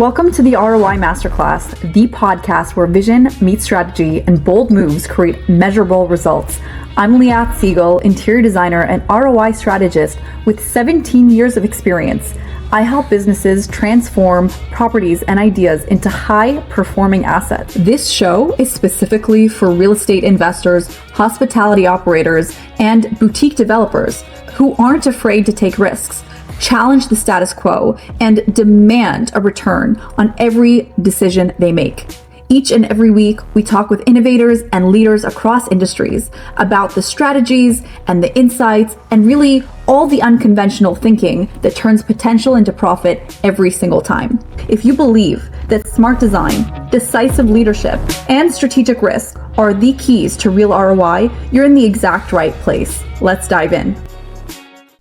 Welcome to the ROI Masterclass, the podcast where vision meets strategy and bold moves create measurable results. I'm Liat, Siegel, interior designer and ROI strategist with 17 years of experience. I help businesses transform properties and ideas into high-performing assets. This show is specifically for real estate investors, hospitality operators, and boutique developers who aren't afraid to take risks, challenge the status quo, and demand a return on every decision they make. Each and every week, we talk with innovators and leaders across industries about the strategies and the insights and really all the unconventional thinking that turns potential into profit every single time. If you believe that smart design, decisive leadership, and strategic risk are the keys to real ROI, you're in the exact right place. Let's dive in.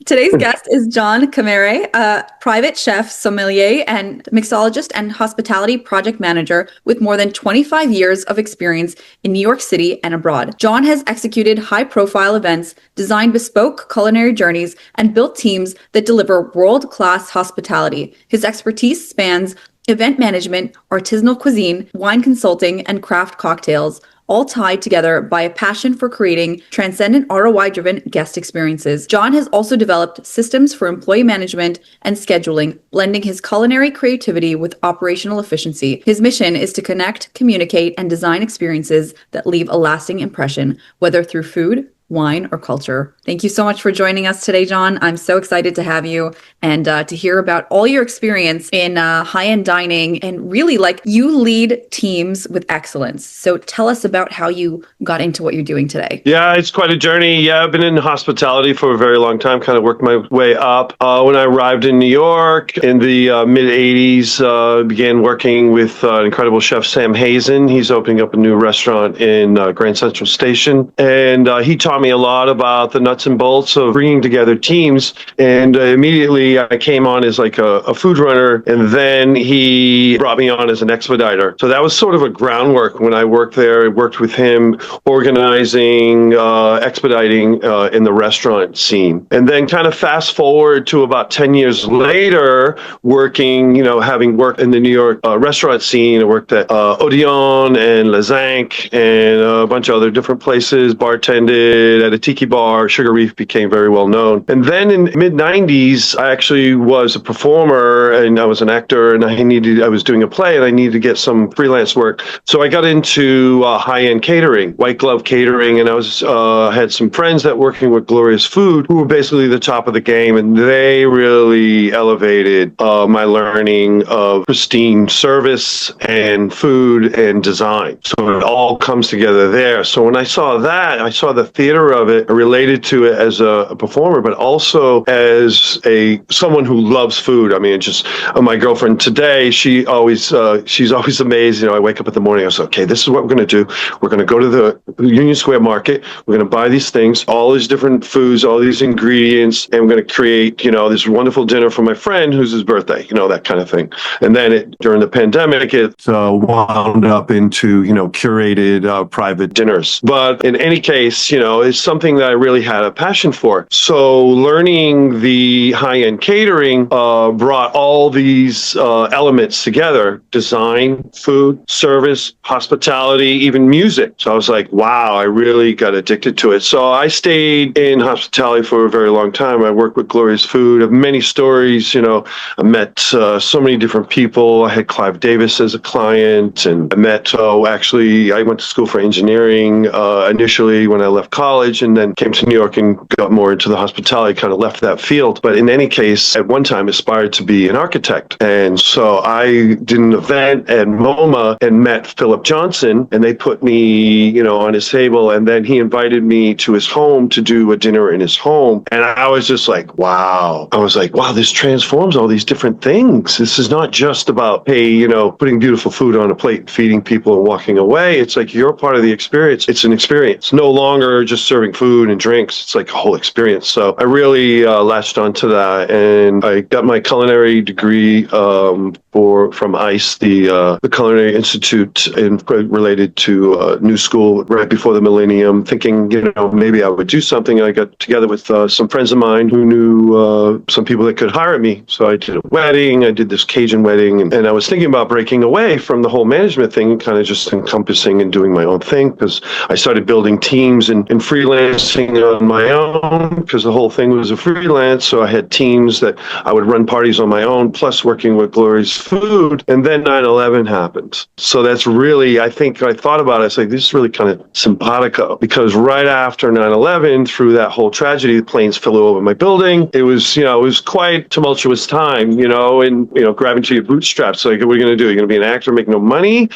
Today's guest is John Camire, a private chef, sommelier, and mixologist and hospitality project manager with more than 25 years of experience in New York City and abroad. John has executed high-profile events, designed bespoke culinary journeys, and built teams that deliver world-class hospitality. His expertise spans event management, artisanal cuisine, wine consulting, and craft cocktails, all tied together by a passion for creating transcendent ROI-driven guest experiences. John has also developed systems for employee management and scheduling, blending his culinary creativity with operational efficiency. His mission is to connect, communicate, and design experiences that leave a lasting impression, whether through food, wine, or culture. Thank you so much for joining us today, John. I'm so excited to have you and to hear about all your experience in high-end dining, and really, like, you lead teams with excellence. So tell us about how you got into what you're doing today. Yeah, it's quite a journey. Yeah, I've been in hospitality for a very long time, kind of worked my way up. When I arrived in New York in the mid-'80s, began working with incredible chef Sam Hazen. He's opening up a new restaurant in Grand Central Station, and he taught me a lot about the nuts and bolts of bringing together teams. And immediately I came on as like a food runner, and then he brought me on as an expediter. So that was sort of a groundwork when I worked there. I worked with him organizing, expediting in the restaurant scene. And then kind of fast forward to about 10 years later, working, having worked in the New York restaurant scene. I worked at Odeon and La Zinc and a bunch of other different places, bartended at a tiki bar. Sugar Reef became very well known. And then in the mid-'90s, I actually was a performer and I was an actor, and I was doing a play and I needed to get some freelance work. So I got into high-end catering, white glove catering, and I was had some friends that working with Glorious Food who were basically the top of the game, and they really elevated my learning of pristine service and food and design. So it all comes together there. So when I saw that, I saw the theater of it, related to it as a performer, but also as someone who loves food. I mean, just my girlfriend today, she's always amazed. I wake up in the morning, I say, okay, this is what we're going to do. We're going to go to the Union Square Market. We're going to buy these things, all these different foods, all these ingredients, and we're going to create, this wonderful dinner for my friend who's his birthday, that kind of thing. And then during the pandemic, it wound up into, curated private dinners. But in any case, is something that I really had a passion for. So learning the high-end catering brought all these elements together: design, food, service, hospitality, even music. So I was like, wow, I really got addicted to it. So I stayed in hospitality for a very long time. I worked with Glorious Food. I have many stories. I met so many different people. I had Clive Davis as a client, and I met, I went to school for engineering initially when I left college, and then came to New York and got more into the hospitality, kind of left that field. But in any case, at one time aspired to be an architect. And so I did an event at MoMA and met Philip Johnson, and they put me, on his table, and then he invited me to his home to do a dinner in his home. And I was just like, wow. I was like, wow, this transforms all these different things. This is not just about, hey, putting beautiful food on a plate, feeding people and walking away. It's like you're part of the experience. It's an experience, no longer just just serving food and drinks. It's like a whole experience. So I really latched onto that, and I got my culinary degree from ICE, the Culinary Institute, related to New School right before the millennium, thinking, maybe I would do something. I got together with some friends of mine who knew some people that could hire me. So I did a wedding. I did this Cajun wedding, and I was thinking about breaking away from the whole management thing, kind of just encompassing and doing my own thing, because I started building teams and freelancing on my own, because the whole thing was a freelance. So I had teams that I would run parties on my own, plus working with Gloria's Food. And then 9/11 happened. So that's really, I think I thought about it. It's like, this is really kind of simpatico, because right after 9/11, through that whole tragedy, the planes flew over my building. It was quite tumultuous time, and, grabbing to your bootstraps. Like, what are you going to do? You're going to be an actor, make no money,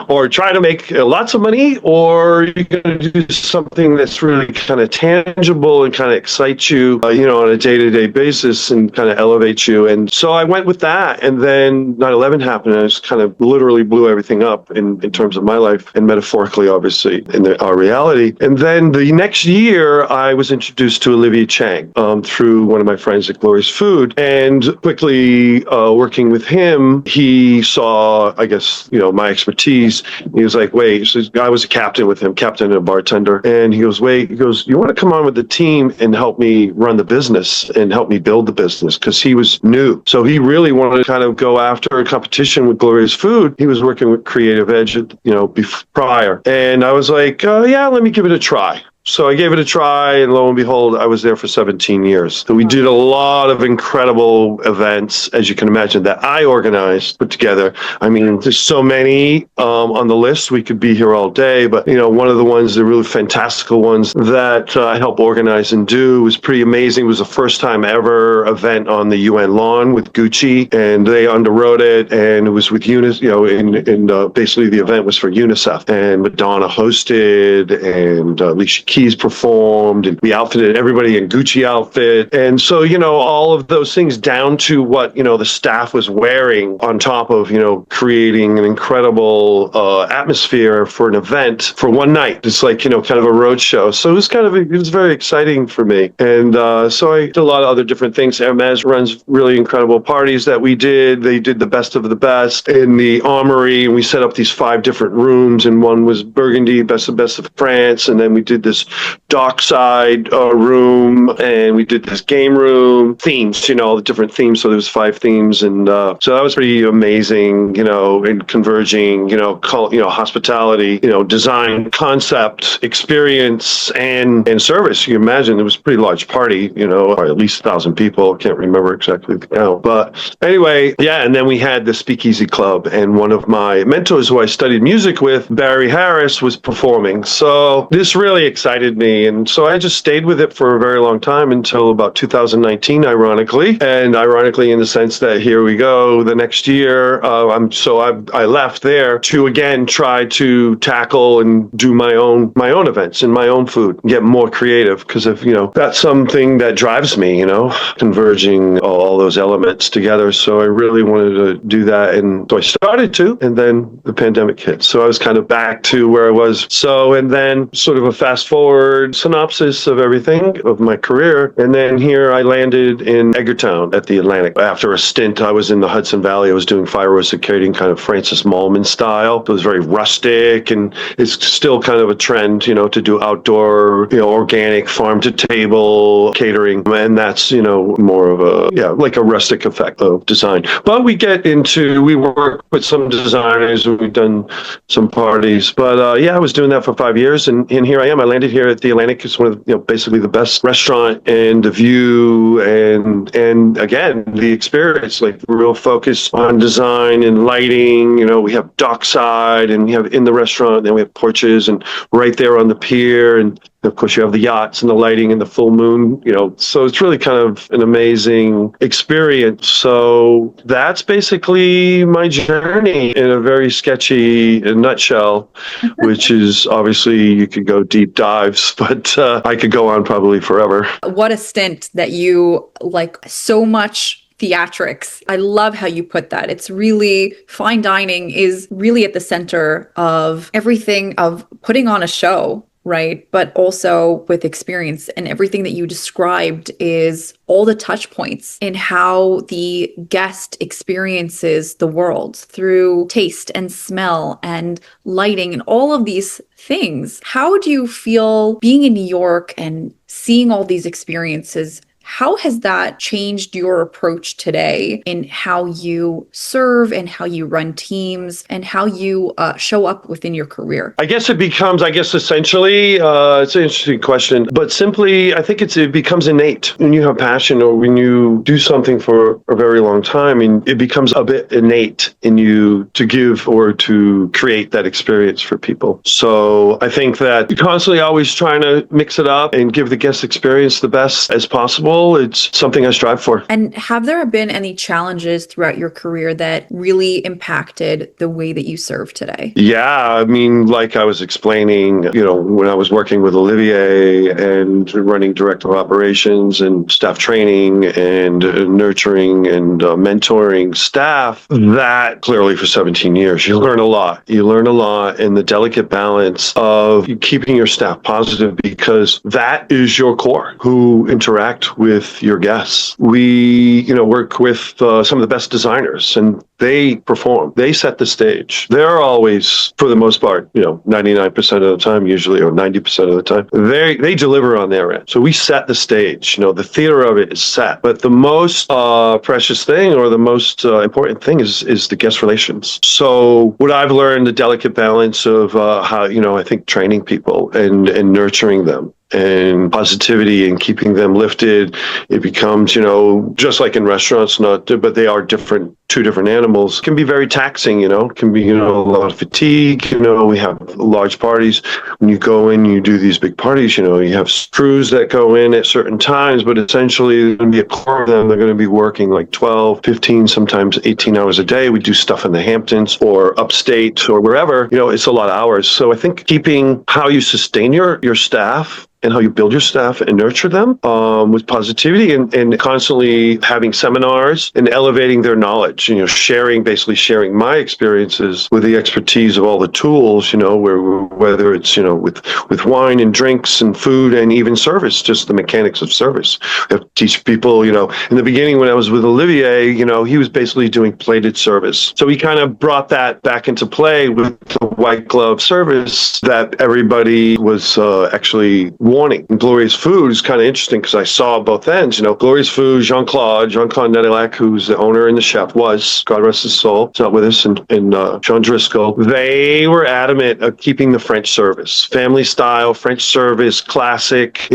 or try to make lots of money, or you're going to do something that's really kind of tangible and kind of excites you, on a day-to-day basis and kind of elevates you. And so I went with that. And then 9/11 happened, and it just kind of literally blew everything up in terms of my life, and metaphorically, obviously, in our reality. And then the next year, I was introduced to Olivier Chang through one of my friends at Gloria's Food. And quickly working with him, he saw, I guess, my expertise. He was like, wait, so I was a captain with him, captain and a bartender. And he goes, you want to come on with the team and help me run the business and help me build the business? Because he was new. So he really wanted to kind of go after a competition with Gloria's Food. He was working with Creative Edge, prior. And I was like, yeah, let me give it a try. So I gave it a try, and lo and behold, I was there for 17 years. So we did a lot of incredible events, as you can imagine, that I organized, put together. I mean, there's so many on the list. We could be here all day, but one of the ones, the really fantastical ones that I helped organize and do was pretty amazing. It was the first time ever event on the UN lawn with Gucci, and they underwrote it, and it was with UNICEF. And basically the event was for UNICEF, and Madonna hosted, and Alicia Keys performed, and we outfitted everybody in Gucci outfit. And so, all of those things, down to what, the staff was wearing, on top of, creating an incredible atmosphere for an event for one night. It's like, kind of a road show. So it was very exciting for me. And so I did a lot of other different things. Hermès runs really incredible parties that we did. They did the best of the best in the Armory, and we set up these 5 different rooms, and one was Burgundy, best of France. And then we did this dockside room, and we did this game room themes, all the different themes. So there was 5 themes, and so that was pretty amazing, in converging, hospitality, design, concept, experience, and service. You can imagine it was a pretty large party, or at least 1,000 people. Can't remember exactly the count, but anyway, yeah. And then we had the Speakeasy Club, and one of my mentors who I studied music with, Barry Harris, was performing. So this really excited me, and so I just stayed with it for a very long time until about 2019, ironically in the sense that here we go, the next year, I left there to again try to tackle and do my own events and my own food, get more creative, because that's something that drives me, converging all those elements together. So I really wanted to do that, and so I started to, and then the pandemic hit. So I was kind of back to where I was. So, and then sort of a fast forward synopsis of everything of my career. And then here I landed in Edgartown at the Atlantic. After a stint, I was in the Hudson Valley. I was doing fire roasted catering, kind of Francis Mallman style. It was very rustic, and it's still kind of a trend, to do outdoor, organic farm to table catering. And that's, more of like a rustic effect of design. But we work with some designers. We've done some parties, but I was doing that for 5 years, and here I am. I landed here at the Atlantic. It's one of basically the best restaurant, and the view, and again the experience, like real focus on design and lighting. We have dockside, and we have in the restaurant, and then we have porches, and right there on the pier, and of course you have the yachts and the lighting and the full moon. So it's really kind of an amazing experience. So that's basically my journey in a very sketchy nutshell, which is obviously you could go deep dives, but I could go on probably forever. What a stint that you like so much theatrics. I love how you put that. It's really, fine dining is really at the center of everything, of putting on a show. right? But also with experience, and everything that you described is all the touch points in how the guest experiences the world through taste and smell and lighting and all of these things. How do you feel being in New York and seeing all these experiences? How has that changed your approach today in how you serve and how you run teams and how you show up within your career? I guess essentially, it's an interesting question, but simply, I think it becomes innate. When you have passion or when you do something for a very long time, and it becomes a bit innate in you to give or to create that experience for people. So I think that you're constantly always trying to mix it up and give the guest experience the best as possible. It's something I strive for. And have there been any challenges throughout your career that really impacted the way that you serve today? Yeah, I mean, like I was explaining, when I was working with Olivier and running director of operations and staff training and nurturing and mentoring staff, that clearly for 17 years, you learn a lot. You learn a lot in the delicate balance of keeping your staff positive, because that is your core who interact with your guests. We, work with some of the best designers, and they perform. They set the stage. They're always, for the most part, 99% of the time, usually, or 90% of the time, they deliver on their end. So we set the stage. The theater of it is set. But the most precious thing, or the most important thing, is the guest relations. So what I've learned, the delicate balance of how, I think training people and nurturing them, and positivity and keeping them lifted. It becomes, just like in restaurants, but they are two different animals. It can be very taxing, it can be, a lot of fatigue. We have large parties. When you go in, you do these big parties, you have crews that go in at certain times, but essentially there's going to be a core of them. They're going to be working like 12, 15, sometimes 18 hours a day. We do stuff in the Hamptons or upstate or wherever, it's a lot of hours. So I think keeping how you sustain your staff and how you build your staff and nurture them with positivity, and constantly having seminars and elevating their knowledge, basically sharing my experiences with the expertise of all the tools, whether it's, with wine and drinks and food and even service, just the mechanics of service. I have to teach people, in the beginning when I was with Olivier, he was basically doing plated service. So he kind of brought that back into play with the white glove service that everybody was actually wanting. And Glorious Food is kind of interesting because I saw both ends. Glorious Food, Jean-Claude Nedillac, who's the owner and the chef, was, God rest his soul, he's not with us, and John Driscoll. They were adamant of keeping the French service, family style, French service, classic,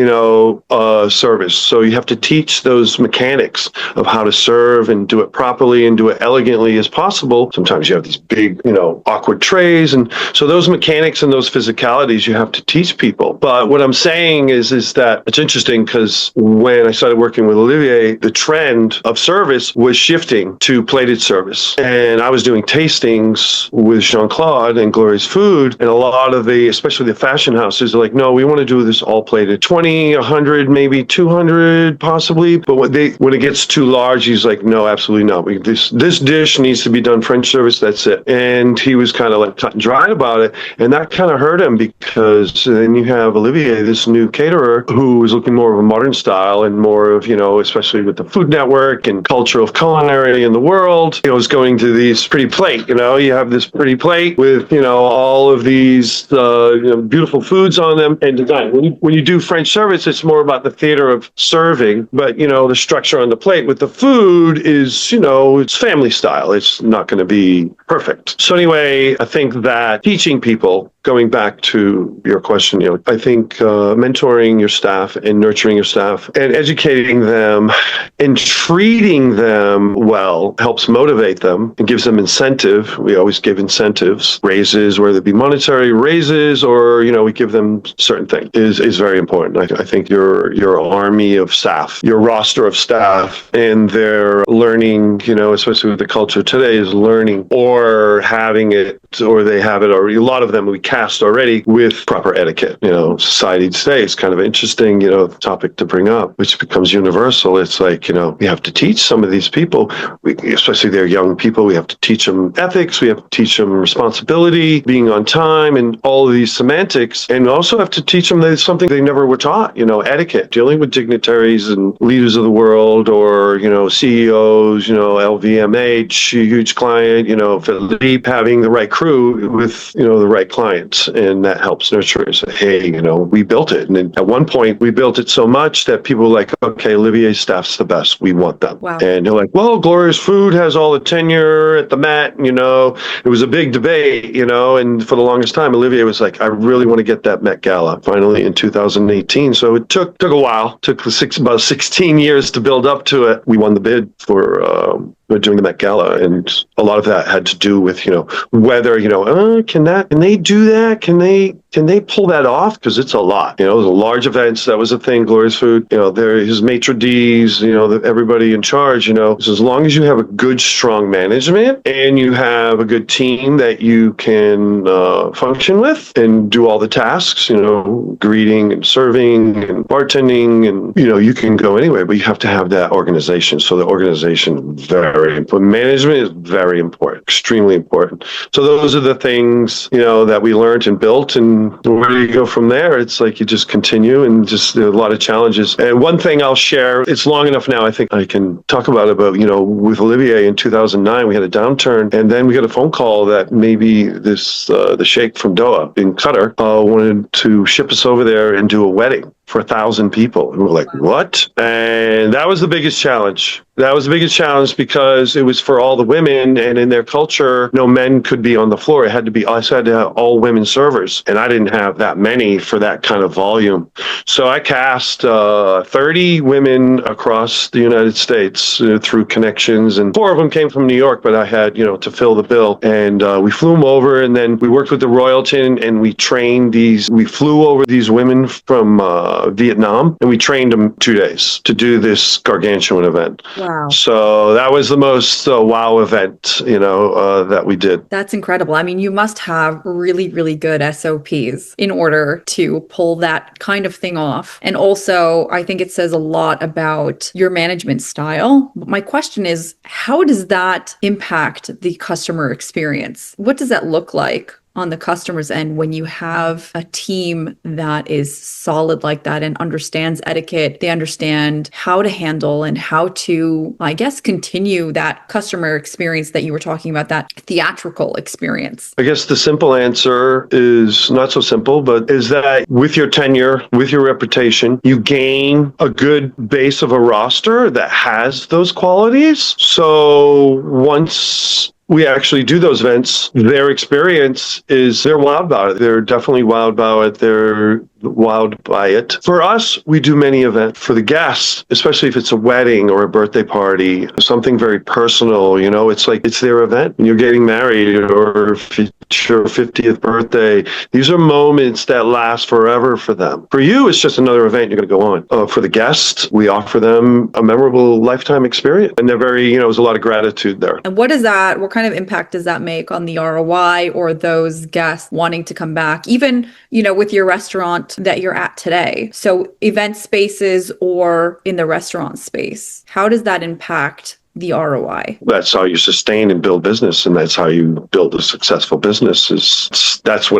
service. So you have to teach those mechanics of how to serve and do it properly and do it elegantly as possible. Sometimes you have these big, awkward trays. And so those mechanics and those physicalities you have to teach people. But what I'm saying is that it's interesting because when I started working with Olivier, the trend of service was shifting to plated service. And I was doing tastings with Jean-Claude and Glorious Food, and a lot of especially the fashion houses, are like, no, we want to do this all plated. 20, 100, maybe 200 possibly. But when it gets too large, he's like, no, absolutely not. This dish needs to be done French service, that's it. And he was kind of like cut and dried about it. And that kind of hurt him, because then you have Olivier, this new caterer, who is looking more of a modern style and more of, especially with the Food Network and culture of culinary in the world, is going to these pretty plate. You have this pretty plate with, all of these, beautiful foods on them and design. When you do French service, it's more about the theater of serving, but, the structure on the plate with the food is, it's family style. It's not going to be perfect. So anyway, I think that teaching people, going back to your question, I think mentoring your staff and nurturing your staff and educating them and treating them well helps motivate them and gives them incentive. We always give incentives, raises, whether it be monetary raises or, we give them certain things is very important. I think your army of staff, your roster of staff, and their learning, especially with the culture today, is learning or having it, or they have it, or a lot of them we cast already with proper etiquette. Society today is kind of interesting, topic to bring up, which becomes universal. It's like, we have to teach some of these people, especially they're young people, we have to teach them ethics, we have to teach them responsibility, being on time, and all of these semantics. And also have to teach them that it's something they never were taught, etiquette, dealing with dignitaries and leaders of the world, or, CEOs, LVMH, huge client, Philippe, having the right crew with, the right clients. And that helps nurture it. Say, hey, we built it. And then at one point, we built it so much that people were like, okay, Olivier's staff's the best. We want them. Wow. And they're like, well, Glorious Food has all the tenure at the Met, it was a big debate, and for the longest time, Olivier was like, I really want to get that Met Gala finally in 2018. So it took a while, took about 16 years to build up to it. We won the bid for doing the Met Gala, and a lot of that had to do with whether can they do that, can they pull that off, because it's a lot. It was a large events, that was a thing. Glorious Food, there his maitre d's, everybody in charge, so as long as you have a good strong management and you have a good team that you can function with and do all the tasks, greeting and serving and bartending, and you can go anywhere, but you have to have that organization. So the organization is very important. Management is very important, extremely important. So those are the things, that we learned and built, and where do you go from there? It's like you just continue, and just there are a lot of challenges. And one thing I'll share, it's long enough now, I think I can talk about with Olivier in 2009, we had a downturn, and then we got a phone call that maybe the Sheikh from Doha in Qatar wanted to ship us over there and do a wedding for 1,000 people. And we're like, what? And that was the biggest challenge. That was the biggest challenge because it was for all the women, and in their culture, no men could be on the floor. It had to be, I had to have all women servers, and I didn't have that many for that kind of volume. So I cast 30 women across the United States through connections, and 4 of them came from New York, but I had, to fill the bill. And we flew them over, and then we worked with the royalty, and we trained we flew over these women from Vietnam, and we trained them 2 days to do this gargantuan event. Wow. So that was the most wow event, that we did. That's incredible. I mean, you must have really, really good SOPs in order to pull that kind of thing off. And also, I think it says a lot about your management style. My question is, how does that impact the customer experience? What does that look like on the customer's end when you have a team that is solid like that and understands etiquette? They understand how to handle and how to, I guess, continue that customer experience that you were talking about, that theatrical experience. I guess the simple answer is not so simple, but is that with your tenure, with your reputation, you gain a good base of a roster that has those qualities. So once we actually do those events, their experience is they're wowed about it. They're definitely wowed about it. They're wowed by it. For us, we do many events. For the guests, especially if it's a wedding or a birthday party, something very personal, it's like it's their event. When you're getting married, or if it's your 50th birthday, these are moments that last forever for them. For you, it's just another event you're going to go on. For the guests, we offer them a memorable lifetime experience. And they're very, there's a lot of gratitude there. And what kind of impact does that make on the ROI or those guests wanting to come back, even, with your restaurant that you're at today? So event spaces or in the restaurant space, how does that impact the ROI? That's how you sustain and build business, and that's how you build a successful business. That's how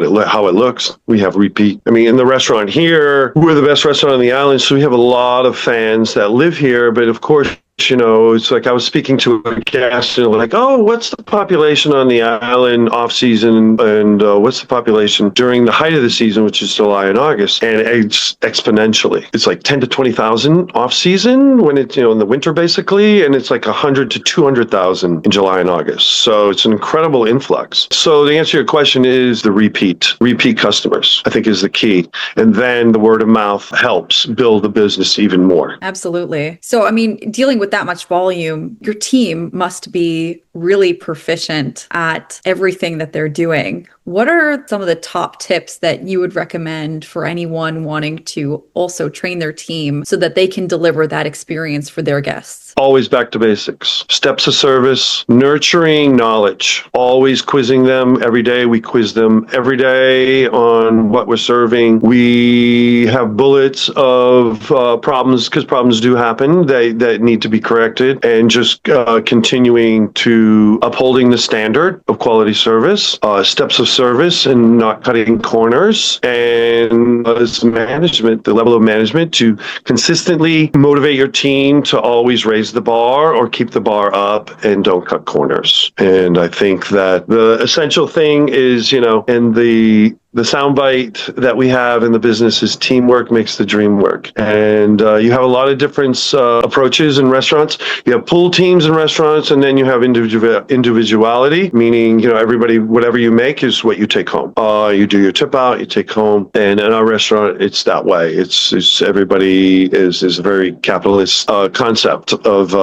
it looks. We have repeat. I mean, in the restaurant here, we're the best restaurant on the island, so we have a lot of fans that live here. But of course, it's like I was speaking to a guest and like, oh, what's the population on the island off season, and what's the population during the height of the season, which is July and August? And it's exponentially. It's like 10 to 20,000 off season when it's, in the winter basically, and it's like 100 to 200,000 in July and August. So it's an incredible influx. So the answer to your question is the repeat customers, I think, is the key. And then the word of mouth helps build the business even more. Absolutely. So, I mean, dealing with that much volume, your team must be really proficient at everything that they're doing. What are some of the top tips that you would recommend for anyone wanting to also train their team so that they can deliver that experience for their guests? Always back to basics. Steps of service, nurturing knowledge, always quizzing them every day. We quiz them every day on what we're serving. We have bullets of problems, because problems do happen, that need to be corrected, and just continuing to upholding the standard of quality service, steps of service and not cutting corners, and as management, the level of management to consistently motivate your team to always raise the bar or keep the bar up and don't cut corners. And I think that the essential thing is, and the soundbite that we have in the business is teamwork makes the dream work. And you have a lot of different approaches in restaurants. You have pool teams in restaurants, and then you have individuality, meaning, everybody, whatever you make is what you take home. You do your tip out, you take home. And in our restaurant, it's that way. It's everybody is a very capitalist concept of,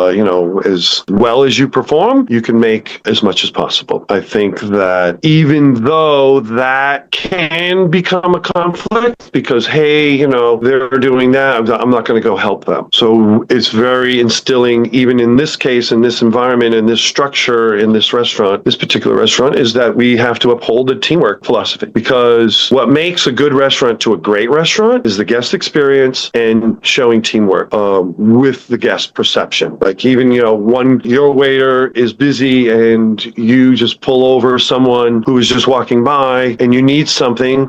as well as you perform, you can make as much as possible. I think that even though that can become a conflict because, hey, they're doing that, I'm not going to go help them. So it's very instilling, even in this case, in this environment, in this structure, in this restaurant, this particular restaurant, is that we have to uphold the teamwork philosophy, because what makes a good restaurant to a great restaurant is the guest experience and showing teamwork with the guest perception. Like, even, your waiter is busy and you just pull over someone who is just walking by and you need something,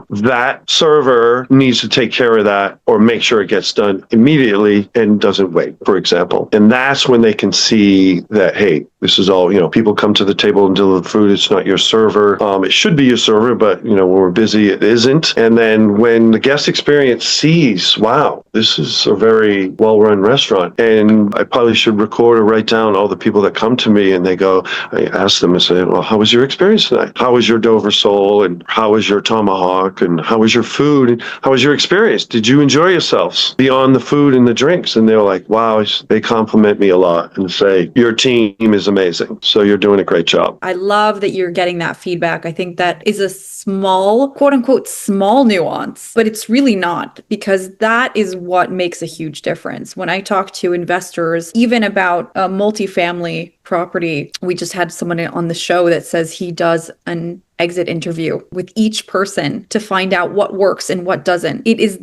that server needs to take care of that or make sure it gets done immediately and doesn't wait, for example. And that's when they can see that, hey, this is all, people come to the table and deliver food. It's not your server. It should be your server, but, when we're busy, it isn't. And then when the guest experience sees, wow, this is a very well-run restaurant. And I probably should record or write down all the people that come to me and they go, I ask them and say, well, how was your experience tonight? How was your Dover sole? And how was your tomahawk? And how was your food? And how was your experience? Did you enjoy yourselves beyond the food and the drinks? And they're like, wow, they compliment me a lot and say, your team is amazing. So you're doing a great job. I love that you're getting that feedback. I think that is a small, quote unquote, small nuance, but it's really not, because that is what makes a huge difference. When I talk to investors, even about a multifamily property, we just had someone on the show that says he does an exit interview with each person to find out what works and what doesn't. It is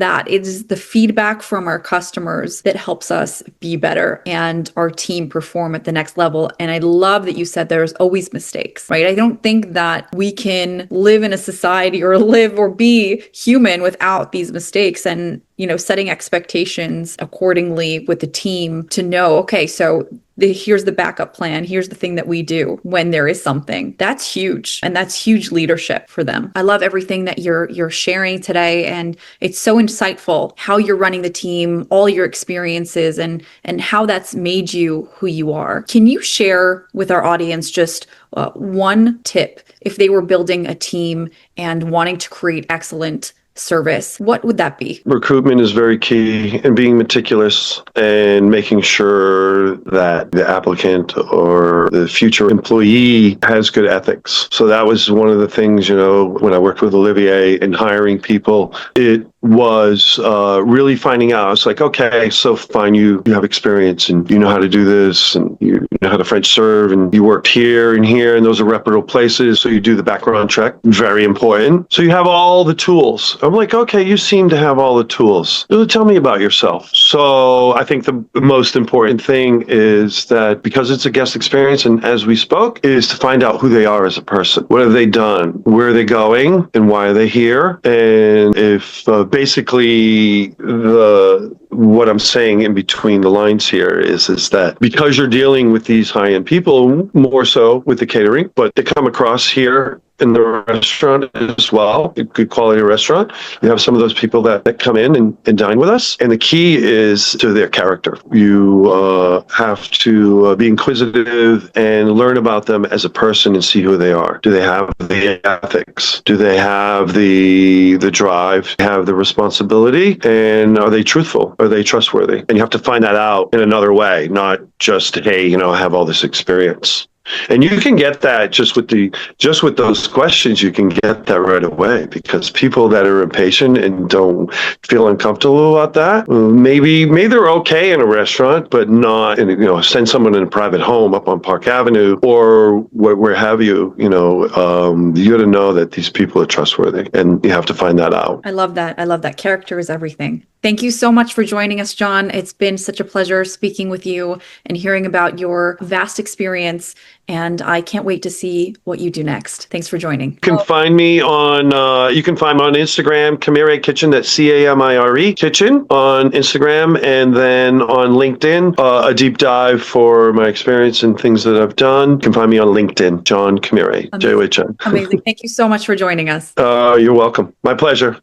the feedback from our customers that helps us be better and our team perform at the next level. And I love that you said there's always mistakes, right? I don't think that we can live in a society or live or be human without these mistakes, and setting expectations accordingly with the team to know, okay, so here's the backup plan. Here's the thing that we do when there is something. That's huge. And that's huge leadership for them. I love everything that you're sharing today. And it's so insightful how you're running the team, all your experiences, and how that's made you who you are. Can you share with our audience just one tip if they were building a team and wanting to create excellent service? What would that be? Recruitment is very key, and being meticulous and making sure that the applicant or the future employee has good ethics. So that was one of the things, when I worked with Olivier in hiring people, it was really finding out. It's like, okay, so fine, you have experience and you know how to do this and you know how to French serve and you worked here and those are reputable places. So you do the background check, very important. So you have all the tools. I'm like, okay, you seem to have all the tools. Tell me about yourself. So I think the most important thing is that because it's a guest experience, and as we spoke, is to find out who they are as a person. What have they done? Where are they going? And why are they here? And if basically what I'm saying in between the lines here is that because you're dealing with these high-end people, more so with the catering, but they come across here in the restaurant as well, a good quality restaurant. You have some of those people that come in and dine with us. And the key is to their character. You have to be inquisitive and learn about them as a person and see who they are. Do they have the ethics? Do they have the drive? Have the responsibility? And are they truthful? Are they trustworthy? And you have to find that out in another way, not just, hey, I have all this experience. And you can get that just with those questions. You can get that right away, because people that are impatient and don't feel uncomfortable about that, maybe they're okay in a restaurant, but not in, send someone in a private home up on Park Avenue or where have you. You got to know that these people are trustworthy, and you have to find that out. I love that. Character is everything. Thank you so much for joining us, John. It's been such a pleasure speaking with you and hearing about your vast experience. And I can't wait to see what you do next. Thanks for joining. You can find me on Instagram, Camire Kitchen. That's Camire Kitchen on Instagram, and then on LinkedIn, a deep dive for my experience and things that I've done. You can find me on LinkedIn, John Camire, J-O-H-N. Amazing. Thank you so much for joining us. You're welcome. My pleasure.